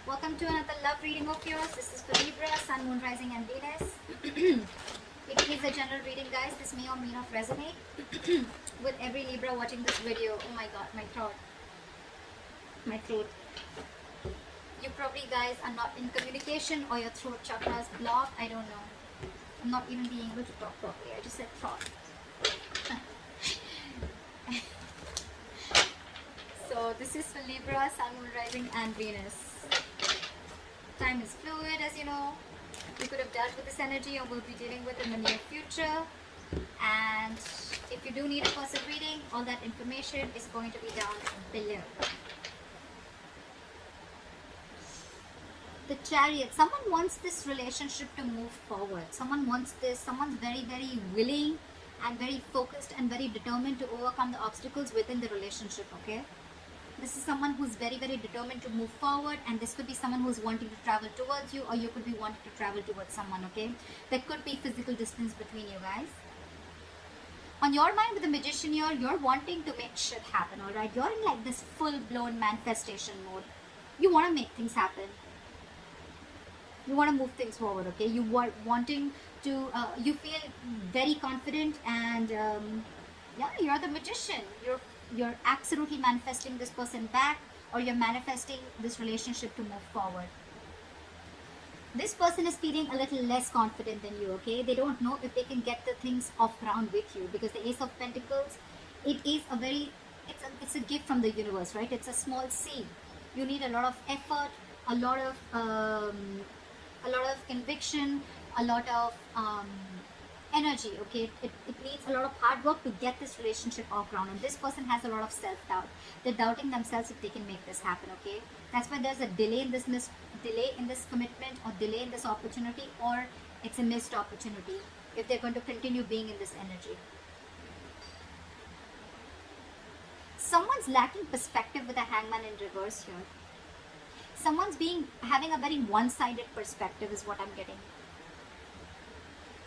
Welcome to another love reading of yours. This is for Libra, Sun, Moon, Rising and Venus. It is a general reading, guys. This may or may not resonate with every Libra watching this video. Oh my god, my throat. My throat. You probably guys are not in communication or your throat chakra is blocked. I don't know. I'm not even being able to talk properly. I just said throat. So this is for Libra, Sun, Moon, Rising and Venus. Time is fluid, as you know. You could have dealt with this energy or will be dealing with in the near future. And if you do need a person reading, all that information is going to be down below. The Chariot. Someone wants this relationship to move forward. Someone wants this. Someone's very, very willing and very focused and very determined to overcome the obstacles within the relationship, okay? This is someone who's very, very determined to move forward, and this could be someone who's wanting to travel towards you, or you could be wanting to travel towards someone, okay? There could be physical distance between you guys. On your mind with the Magician here, you're wanting to make shit happen, alright? You're in like this full-blown manifestation mode. You want to make things happen. You want to move things forward, okay? You are wanting to, you feel very confident, and yeah, you're the Magician. You're absolutely manifesting this person back, or you're manifesting this relationship to move forward. This person is feeling a little less confident than you, okay? They don't know if they can get the things off ground with you, because the Ace of Pentacles, it is a very, it's a gift from the universe, right? It's a small seed. You need a lot of effort, a lot of conviction, a lot of energy, okay? It needs a lot of hard work to get this relationship off ground, and this person has a lot of self-doubt. They're doubting themselves if they can make this happen, okay? That's why there's a delay in this commitment, or delay in this opportunity, or it's a missed opportunity if they're going to continue being in this energy. Someone's lacking perspective with a Hangman in reverse here. Someone's having a very one-sided perspective is what I'm getting.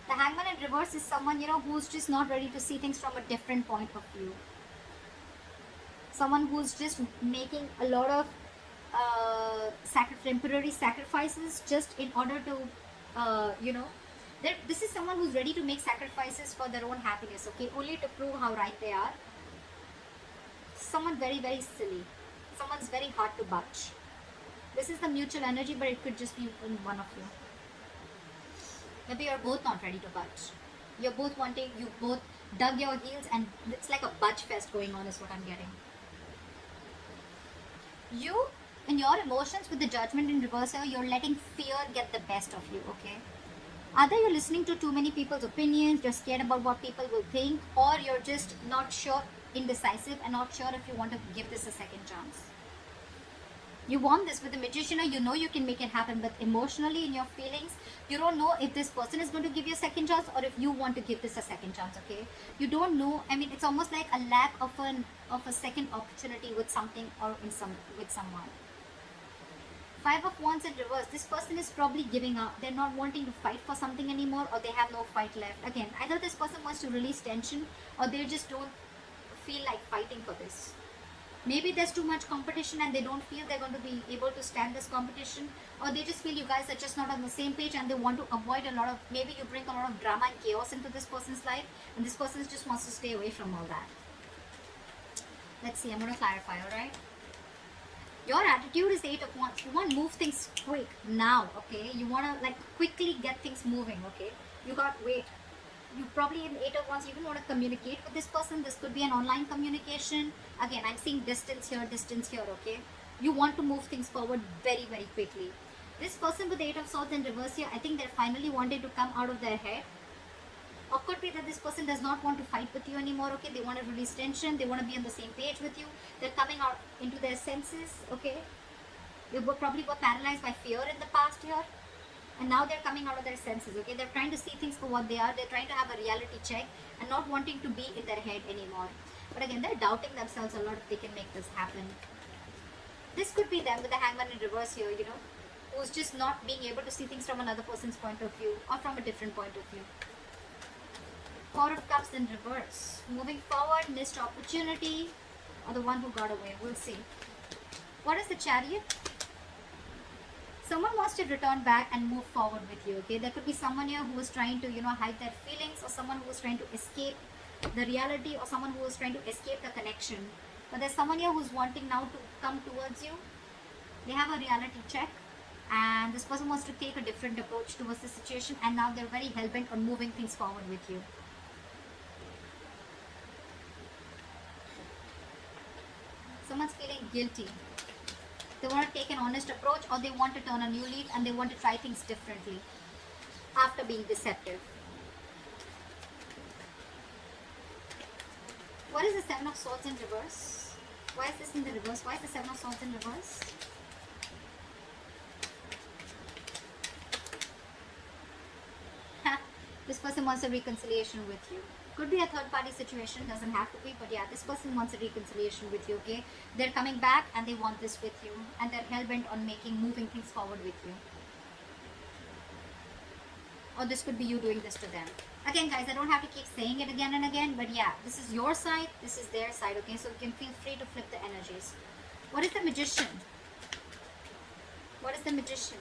The Hangman in reverse is someone, you know, who's just not ready to see things from a different point of view. Someone who's just making a lot of temporary sacrifices just in order to, you know, this is someone who's ready to make sacrifices for their own happiness, okay, only to prove how right they are. Someone very, very silly. Someone's very hard to budge. This is the mutual energy, but it could just be in one of you. Maybe you're both not ready to budge. You're both wanting, you both dug your heels, and it's like a budge fest going on is what I'm getting. You, in your emotions with the Judgment in reverse here, you're letting fear get the best of you, okay? Either you're listening to too many people's opinions, you're scared about what people will think, or you're just not sure, indecisive, and not sure if you want to give this a second chance. You want this with the Magician, or you know you can make it happen, but emotionally in your feelings, you don't know if this person is going to give you a second chance, or if you want to give this a second chance, okay? You don't know. I mean, it's almost like a lack of a second opportunity with something, or with someone. Five of Wands in reverse. This person is probably giving up. They're not wanting to fight for something anymore, or they have no fight left. Again, either this person wants to release tension, or they just don't feel like fighting for this. Maybe there's too much competition and they don't feel they're going to be able to stand this competition, or they just feel you guys are just not on the same page, and they want to avoid a lot of, maybe you bring a lot of drama and chaos into this person's life, and this person just wants to stay away from all that. Let's see, I'm going to clarify, alright? Your attitude is 8 of Wands. You want to move things quick now, okay? You want to like quickly get things moving, okay? You got wait. You probably in 8 of Wands, you even want to communicate with this person. This could be an online communication. Again, I'm seeing distance here, okay? You want to move things forward very, very quickly. This person with the 8 of Swords in reverse here, I think they're finally wanting to come out of their head. Or could be that this person does not want to fight with you anymore, okay? They want to release tension. They want to be on the same page with you. They're coming out into their senses, okay? They were probably paralyzed by fear in the past year. And now they're coming out of their senses, okay? They're trying to see things for what they are. They're trying to have a reality check and not wanting to be in their head anymore. But again, they're doubting themselves a lot if they can make this happen. This could be them with the Hangman in reverse here, you know, who's just not being able to see things from another person's point of view, or from a different point of view. Four of Cups in reverse. Moving forward, missed opportunity, or the one who got away. We'll see. What is the Chariot? someone wants to return back and move forward with you. Okay, there could be someone here who is trying to, hide their feelings, or someone who is trying to escape the reality, or someone who is trying to escape the connection. But there's someone here who's wanting now to come towards you. They have a reality check, and this person wants to take a different approach towards the situation, and now they're very hell-bent on moving things forward with you. Someone's feeling guilty. They want to take an honest approach, or they want to turn a new leaf and they want to try things differently after being deceptive. What is the Seven of Swords in reverse? Why is this in the reverse? Why is the Seven of Swords in reverse? This person wants a reconciliation with you. Could be a third party situation, doesn't have to be, but yeah, this person wants a reconciliation with you. Okay, they're coming back and they want this with you, and they're hell-bent on moving things forward with you. Or this could be you doing this to them. Again, guys, I don't have to keep saying it again and again, but yeah, this is your side, this is their side. Okay, so you can feel free to flip the energies. What is the Magician? What is the Magician?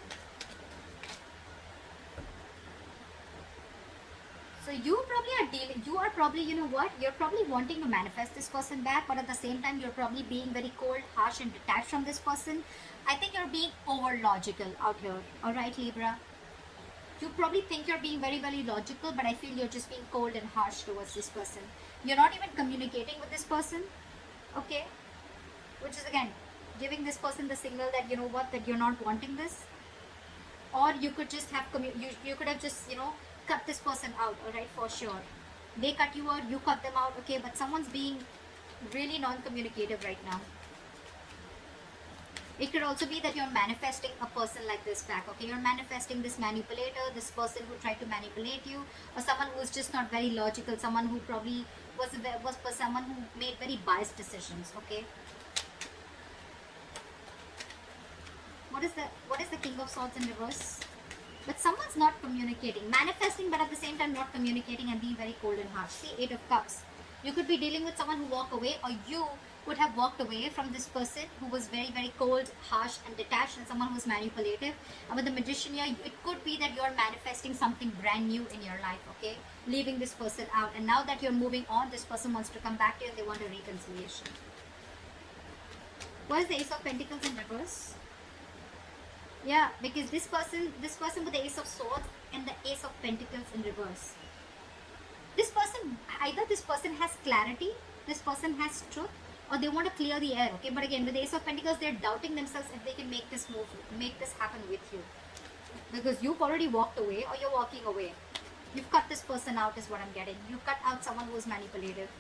So you are probably, you're probably wanting to manifest this person back, but at the same time, you're probably being very cold, harsh, and detached from this person. I think you're being over logical out here. All right, Libra. You probably think you're being very, very logical, but I feel you're just being cold and harsh towards this person. You're not even communicating with this person. Okay. Which is, again, giving this person the signal that, that you're not wanting this. Or you could just have, you could have just, cut this person out, alright, for sure. They cut you out, you cut them out, okay, but someone's being really non-communicative right now. It could also be that you're manifesting a person like this back, okay? You're manifesting this manipulator, this person who tried to manipulate you, or someone who's just not very logical, someone who probably was someone who made very biased decisions, okay? What is the King of Swords in reverse? But someone's not communicating, manifesting, but at the same time not communicating and being very cold and harsh. See, Eight of Cups. You could be dealing with someone who walked away, or you would have walked away from this person who was very, very cold, harsh, and detached, and someone who was manipulative. And with the Magician here, it could be that you're manifesting something brand new in your life, okay? Leaving this person out. And now that you're moving on, this person wants to come back to you and they want a reconciliation. What is the Ace of Pentacles in reverse? Yeah, because this person with the Ace of Swords and the Ace of Pentacles in reverse. Either this person has clarity, this person has truth, or they want to clear the air, okay? But again, with the Ace of Pentacles, they're doubting themselves if they can make this move, make this happen with you. Because you've already walked away, or you're walking away. You've cut this person out is what I'm getting. You cut out someone who is manipulative.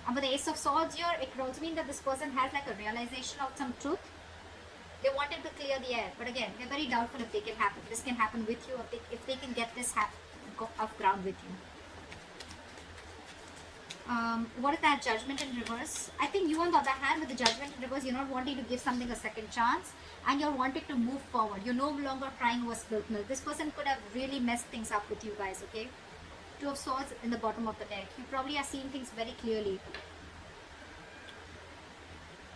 And with the Ace of Swords here, it could also mean that this person has like a realization of some truth. They wanted to clear the air, but again, they're very doubtful if this can happen with you, if they can get this off ground with you. What is that? Judgment in reverse. I think you, on the other hand, with the Judgment in reverse, you're not wanting to give something a second chance, and you're wanting to move forward. You're no longer crying over spilt milk. This person could have really messed things up with you guys, okay? Two of Swords in the bottom of the deck. You probably are seeing things very clearly.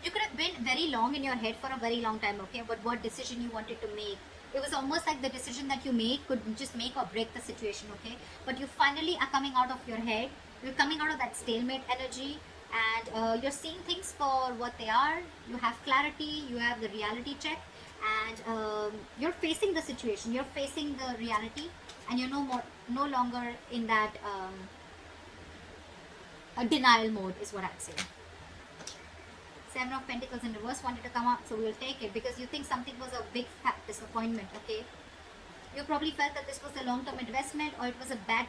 You could have been very long in your head for a very long time, okay, but what decision you wanted to make. It was almost like the decision that you make could just make or break the situation, okay? But you finally are coming out of your head. You're coming out of that stalemate energy, and you're seeing things for what they are. You have clarity, you have the reality check, and you're facing the situation. You're facing the reality, and you're no longer in that denial mode is what I'd say. Seven of Pentacles in reverse wanted to come up, so we'll take it because you think something was a big fat disappointment, okay? You probably felt that this was a long-term investment, or it was a bad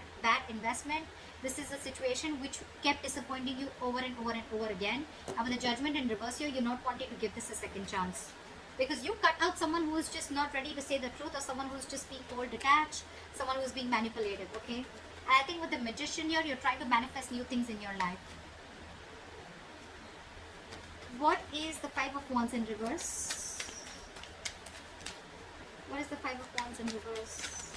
investment. This is a situation which kept disappointing you over and over and over again. And with the Judgment in reverse here, you're not wanting to give this a second chance. Because you cut out someone who is just not ready to say the truth, or someone who's just being cold, detached, someone who's being manipulative, okay? And I think with the Magician here, you're trying to manifest new things in your life. What is the Five of Wands in reverse? What is the Five of Wands in reverse?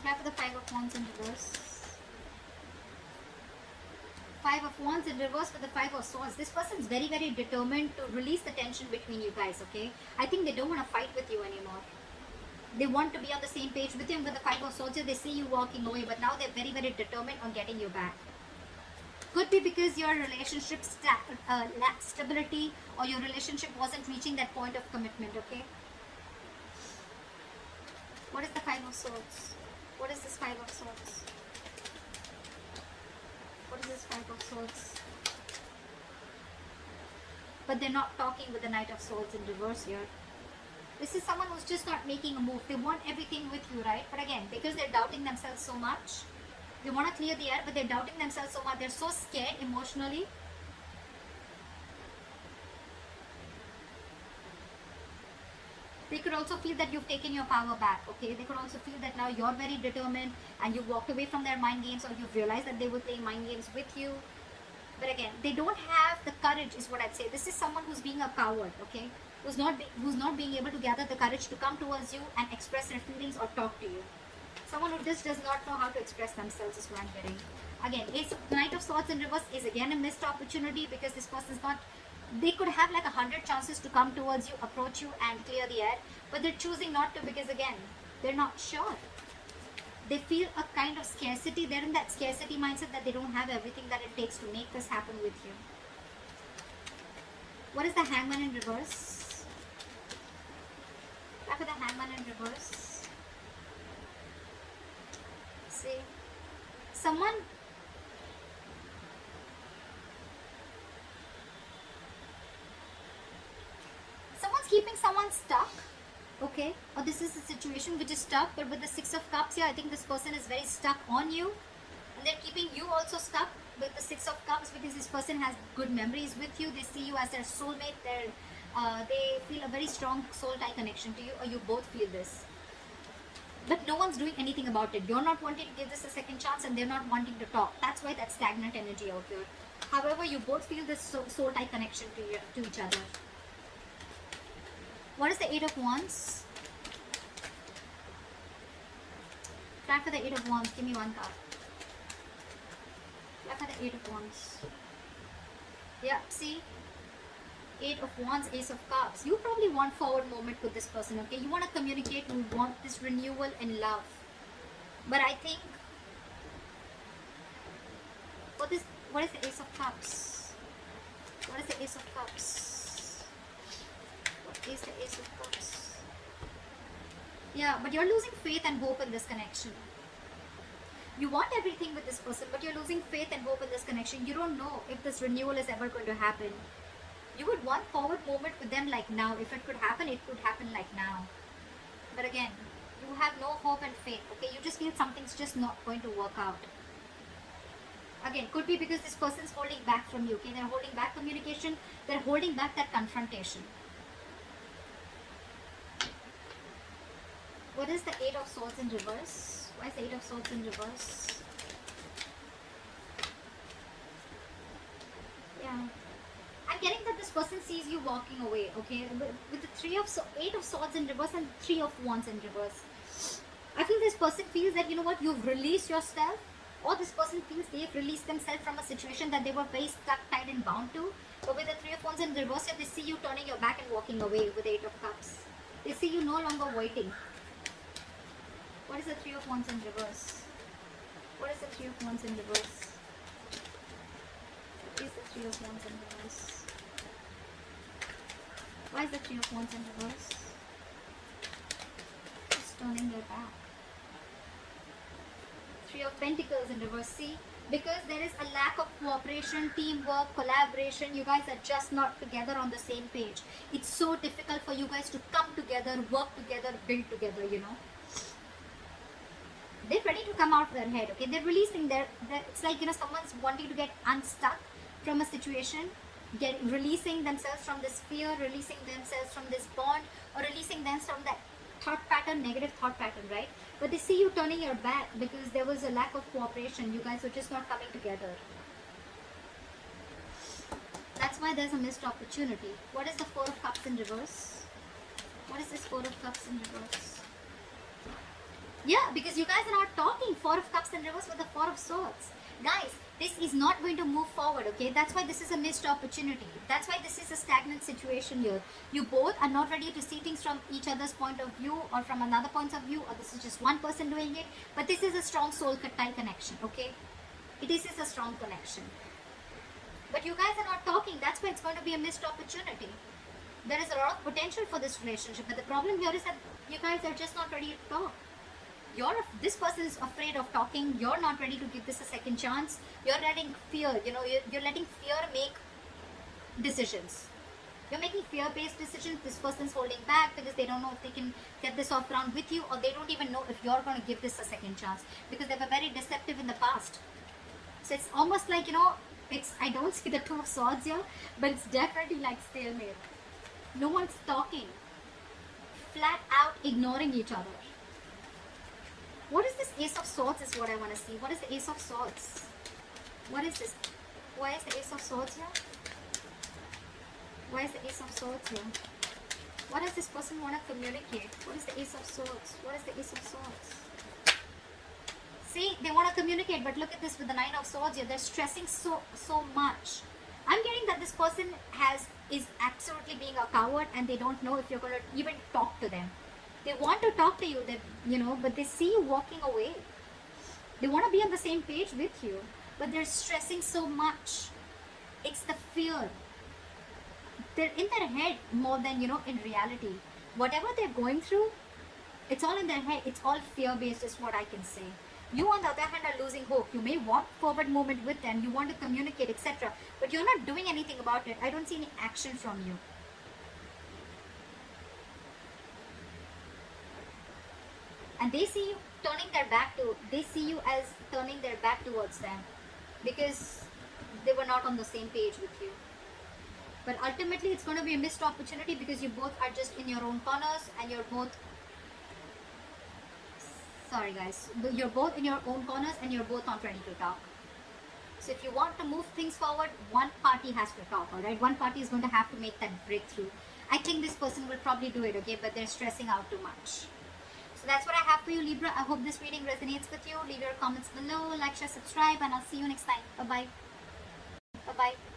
Have the Five of Wands in reverse. Five of Wands in reverse with the Five of Swords. This person is very, very determined to release the tension between you guys, okay? I think they don't want to fight with you anymore. They want to be on the same page with you, and with the Five of Swords, they see you walking away, but now they're very, very determined on getting you back. Could be because your relationship lacked stability, or your relationship wasn't reaching that point of commitment, okay? What is the Five of Swords? What is this Five of Swords? What is this Five of Swords? But they're not talking with the Knight of Swords in reverse here. This is someone who's just not making a move. They want everything with you, right? But again, because they're doubting themselves so much, they want to clear the air, but they're doubting themselves so much. They're so scared emotionally. They could also feel that you've taken your power back, okay? They could also feel that now you're very determined and you walked away from their mind games, or you've realized that they were playing mind games with you. But again, they don't have the courage is what I'd say. This is someone who's being a coward, okay? Who's not being able to gather the courage to come towards you and express their feelings or talk to you. Someone who just does not know how to express themselves is what I'm getting. Again, Knight of Swords in reverse is again a missed opportunity, because this person's not... They could have like 100 chances to come towards you, approach you and clear the air, but they're choosing not to, because again, they're not sure. They feel a kind of scarcity. They're in that scarcity mindset that they don't have everything that it takes to make this happen with you. What is the Hangman in reverse? Back with the Hangman in reverse. See, someone's keeping someone stuck, okay? Or this is a situation which is stuck, but with the Six of Cups here, I think this person is very stuck on you, and they're keeping you also stuck with the Six of Cups, because this person has good memories with you. They see you as their soulmate. They feel a very strong soul tie connection to you, or you both feel this. But no one's doing anything about it. You're not wanting to give this a second chance, and they're not wanting to talk. That's why that stagnant energy out here. However, you both feel this soul tie connection to each other. What is the Eight of Wands? Try for the Eight of Wands. Give me one card. Try for the Eight of Wands. Yeah, see? Eight of Wands, Ace of Cups. You probably want forward movement with this person, okay? You want to communicate. You want this renewal in love. But I think... What is the Ace of Cups? What is the Ace of Cups? Is the Ace of Cups. Yeah, but you're losing faith and hope in this connection. You want everything with this person, but you're losing faith and hope in this connection. You don't know if this renewal is ever going to happen. You would want forward movement with them like now. If it could happen, it could happen like now. But again, you have no hope and faith, okay? You just feel something's just not going to work out. Again, could be because this person's holding back from you, okay? They're holding back communication. They're holding back that confrontation. What is the Eight of Swords in reverse? Why is the Eight of Swords in reverse? Yeah. I'm getting that this person sees you walking away, okay? With the Eight of Swords in reverse and Three of Wands in reverse. I feel this person feels that, you know what, you've released yourself, or this person feels they've released themselves from a situation that they were very stuck, tied and bound to. But with the Three of Wands in reverse, they see you turning your back and walking away with the Eight of Cups. They see you no longer waiting. What is the Three of Wands in reverse? What is the Three of Wands in reverse? What is the Three of Wands in reverse? Why is the Three of Wands in reverse? Just turning their back. Three of Pentacles in reverse. See? Because there is a lack of cooperation, teamwork, collaboration. You guys are just not together on the same page. It's so difficult for you guys to come together, work together, build together, you know. They're ready to come out of their head, okay? They're releasing it's like, you know, someone's wanting to get unstuck from a situation, releasing themselves from this fear, releasing themselves from this bond, or releasing them from that thought pattern, negative thought pattern, right? But they see you turning your back because there was a lack of cooperation. You guys were just not coming together. That's why there's a missed opportunity. What is the Four of Cups in reverse? What is this Four of Cups in reverse? Yeah, because you guys are not talking. Four of Cups in reverse with the Four of Swords. Guys, this is not going to move forward, okay? That's why this is a missed opportunity. That's why this is a stagnant situation here. You both are not ready to see things from each other's point of view or from another point of view, or this is just one person doing it. But this is a strong soul tie connection, okay? It is a strong connection. But you guys are not talking. That's why it's going to be a missed opportunity. There is a lot of potential for this relationship, but the problem here is that you guys are just not ready to talk. This person is afraid of talking. You're not ready to give this a second chance. You're letting fear, you're letting fear make decisions. You're making fear-based decisions. This person's holding back because they don't know if they can get this off ground with you, or they don't even know if you're going to give this a second chance because they were very deceptive in the past. So it's almost like, I don't see the Two of Swords here, but it's definitely like stalemate. No one's talking. Flat out ignoring each other. What is this Ace of Swords is what I want to see. What is the Ace of Swords? What is this? Why is the Ace of Swords here? Why is the Ace of Swords here? What does this person want to communicate? What is the Ace of Swords? What is the Ace of Swords? See, they want to communicate, but look at this with the Nine of Swords here. They're stressing so much. I'm getting that this person is absolutely being a coward, and they don't know if you're going to even talk to them. They want to talk to you, but they see you walking away. They want to be on the same page with you, but they're stressing so much. It's the fear. They're in their head more than, in reality. Whatever they're going through, it's all in their head. It's all fear-based is what I can say. You, on the other hand, are losing hope. You may want forward movement with them. You want to communicate, etc. But you're not doing anything about it. I don't see any action from you. And they see you they see you as turning their back towards them because they were not on the same page with you. But ultimately, it's going to be a missed opportunity because you both are just in your own corners, and you're both, sorry guys, you're both in your own corners and you're both not ready to talk. So if you want to move things forward, one party has to talk, alright? One party is going to have to make that breakthrough. I think this person will probably do it, okay? But they're stressing out too much. So that's what I have for you, Libra. I hope this reading resonates with you. Leave your comments below, like, share, subscribe, and I'll see you next time. Bye-bye. Bye-bye.